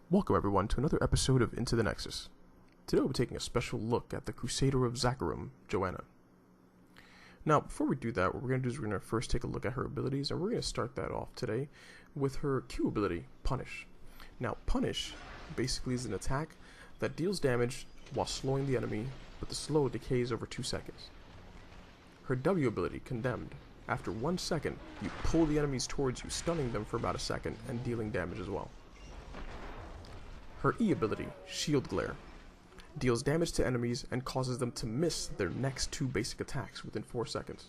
Welcome everyone to another episode of Into the Nexus. Today we'll be taking a special look at the Crusader of Zakharum, Johanna. Now, before we do that, what we're going to do is we're going to first take a look at her abilities, and we're going to start that off today with her Q ability, Punish. Now, Punish basically is an attack that deals damage while slowing the enemy, but the slow decays over 2 seconds. Her W ability, Condemned. After 1 second, you pull the enemies towards you, stunning them for about a second, and dealing damage as well. Her E ability, Shield Glare, deals damage to enemies and causes them to miss their next 2 basic attacks within 4 seconds.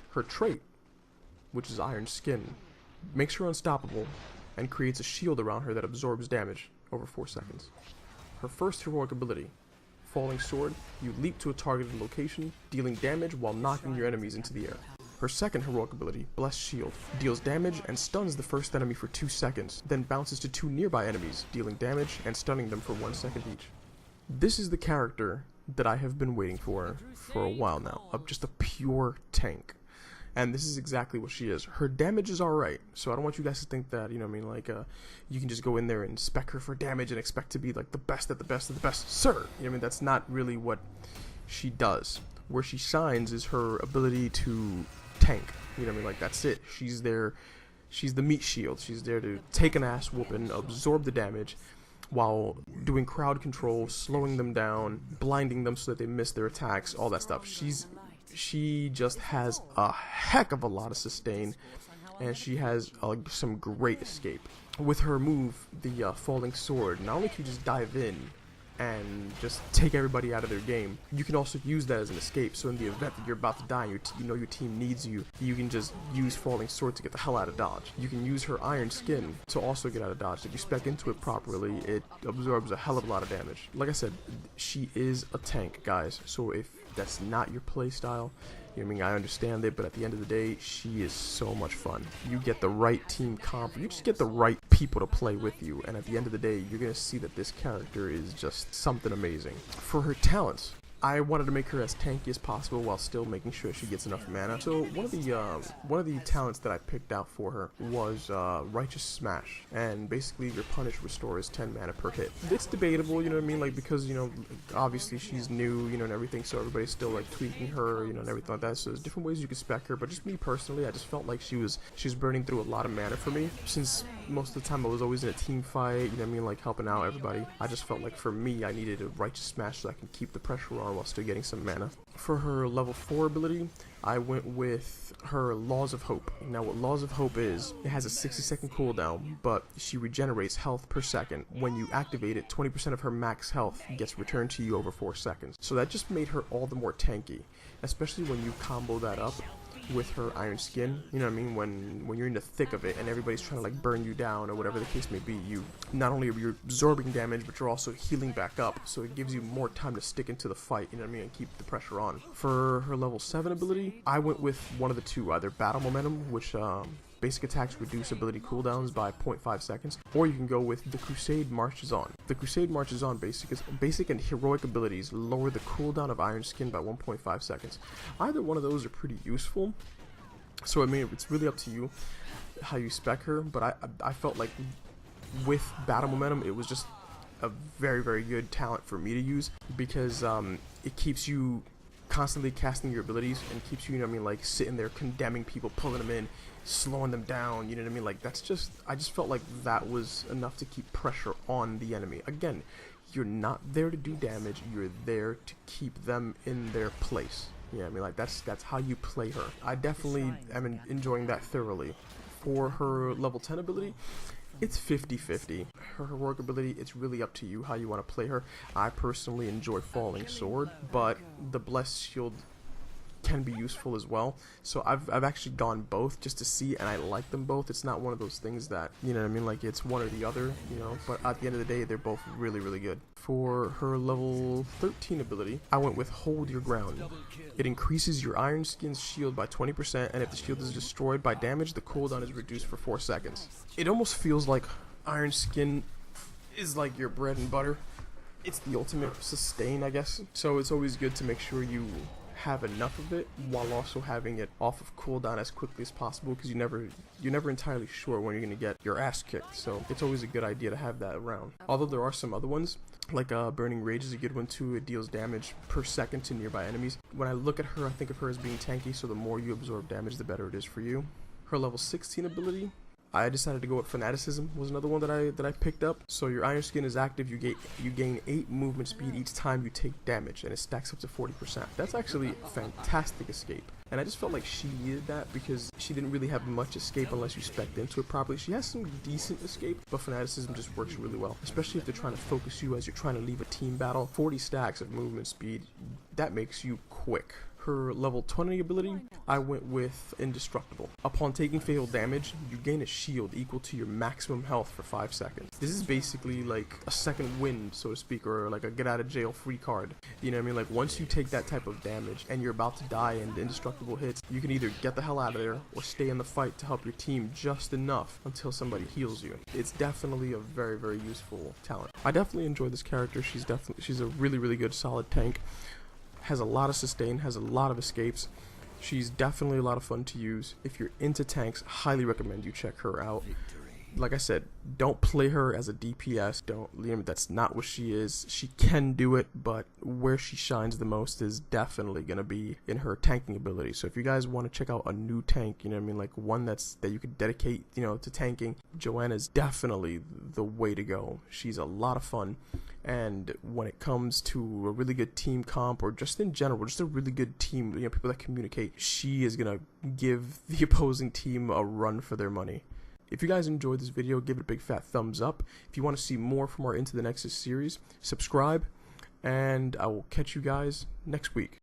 Her trait, which is Iron Skin, makes her unstoppable and creates a shield around her that absorbs damage over 4 seconds. Her first heroic ability, Falling Sword, you leap to a targeted location, dealing damage while knocking your enemies into the air. Her second heroic ability, Blessed Shield, deals damage and stuns the first enemy for 2 seconds, then bounces to 2 nearby enemies, dealing damage and stunning them for 1 second each. This is the character that I have been waiting for a while now, of just a pure tank. And this is exactly what she is. Her damage is alright, so I don't want you guys to think that, you can just go in there and spec her for damage and expect to be like the best at the best of the best. Sir! That's not really what she does. Where she shines is her ability to tank. That's it. She's there. She's the meat shield. She's there to take an ass whooping, absorb the damage, while doing crowd control, slowing them down, blinding them so that they miss their attacks, all that stuff. She just has a heck of a lot of sustain, and she has some great escape. With her move, the Falling Sword, not only can you just dive in and just take everybody out of their game, you can also use that as an escape. So in the event that you're about to die and your team needs you, you can just use Falling Sword to get the hell out of dodge. You can use her Iron Skin to also get out of dodge. If you spec into it properly, it absorbs a hell of a lot of damage. Like I said, she is a tank, guys, so if that's not your playstyle, I understand it, but at the end of the day, she is so much fun. You get the right team comp, you just get the right people to play with you, and at the end of the day, you're gonna see that this character is just something amazing. For her talents, I wanted to make her as tanky as possible while still making sure she gets enough mana. So one of the talents that I picked out for her was Righteous Smash, and basically your punish restores 10 mana per hit. It's debatable, because obviously she's new, and everything, so everybody's still tweaking her, and everything like that. So there's different ways you can spec her, but just me personally, I just felt like she was burning through a lot of mana for me. Since most of the time I was always in a team fight, helping out everybody. I just felt like for me, I needed a Righteous Smash so I can keep the pressure on while still getting some mana. For her level 4 ability, I went with her Laws of Hope. Now what Laws of Hope is, it has a 60-second cooldown, but she regenerates health per second. When you activate it, 20% of her max health gets returned to you over 4 seconds. So that just made her all the more tanky, especially when you combo that up with her Iron Skin. When you're in the thick of it and everybody's trying to burn you down or whatever the case may be, you not only are you absorbing damage, but you're also healing back up, so it gives you more time to stick into the fight, and keep the pressure on. For her level 7 ability, I went with one of the two, either Battle Momentum, which basic attacks reduce ability cooldowns by 0.5 seconds, or you can go with the Crusade Marches On. The Crusade Marches On basic and heroic abilities lower the cooldown of Iron Skin by 1.5 seconds. Either one of those are pretty useful, so it's really up to you how you spec her, but I felt like with Battle Momentum, it was just a very, very good talent for me to use, because it keeps you constantly casting your abilities and keeps you, sitting there condemning people, pulling them in, slowing them down, I just felt like that was enough to keep pressure on the enemy. Again, you're not there to do damage, you're there to keep them in their place. That's how you play her. I definitely am enjoying that thoroughly. For her level 10 ability, it's 50-50. Her heroic ability, it's really up to you how you want to play her. I personally enjoy Falling Sword, but the Blessed Shield can be useful as well. So I've actually gone both just to see, and I like them both. It's not one of those things that, it's one or the other, but at the end of the day, they're both really, really good. For her level 13 ability, I went with Hold Your Ground. It increases your Iron Skin's shield by 20%, and if the shield is destroyed by damage, the cooldown is reduced for 4 seconds. It almost feels like Iron Skin is like your bread and butter. It's the ultimate sustain, I guess. So it's always good to make sure you have enough of it while also having it off of cooldown as quickly as possible, because you're never entirely sure when you're gonna get your ass kicked. So it's always a good idea to have that around. Although there are some other ones, like Burning Rage is a good one too. It deals damage per second to nearby enemies. When I look at her, I think of her as being tanky, so the more you absorb damage, the better it is for you. Her level 16 ability, I decided to go with Fanaticism, was another one that I picked up. So your Iron Skin is active, you gain 8 movement speed each time you take damage, and it stacks up to 40%. That's actually a fantastic escape. And I just felt like she needed that because she didn't really have much escape unless you spec'd into it properly. She has some decent escape, but Fanaticism just works really well, especially if they're trying to focus you as you're trying to leave a team battle. 40 stacks of movement speed, that makes you quick. Her level 20 ability, I went with Indestructible. Upon taking fatal damage, you gain a shield equal to your maximum health for 5 seconds. This is basically like a second wind, so to speak, or like a get out of jail free card. You know what I mean? Like once you take that type of damage and you're about to die and Indestructible hits, you can either get the hell out of there or stay in the fight to help your team just enough until somebody heals you. It's definitely a very, very useful talent. I definitely enjoy this character. She's a really, really good solid tank. Has a lot of sustain, has a lot of escapes. She's definitely a lot of fun to use. If you're into tanks, highly recommend you check her out. Like I said, don't play her as a DPS. That's not what she is. She can do it, but where she shines the most is definitely gonna be in her tanking ability. So if you guys want to check out a new tank, you know what I mean, like one that you could dedicate, you know, to tanking, Johanna is definitely the way to go. She's a lot of fun. And when it comes to a really good team comp, or just in general, just a really good team, you know, people that communicate, she is gonna give the opposing team a run for their money. If you guys enjoyed this video, give it a big fat thumbs up. If you want to see more from our Into the Nexus series, subscribe, and I will catch you guys next week.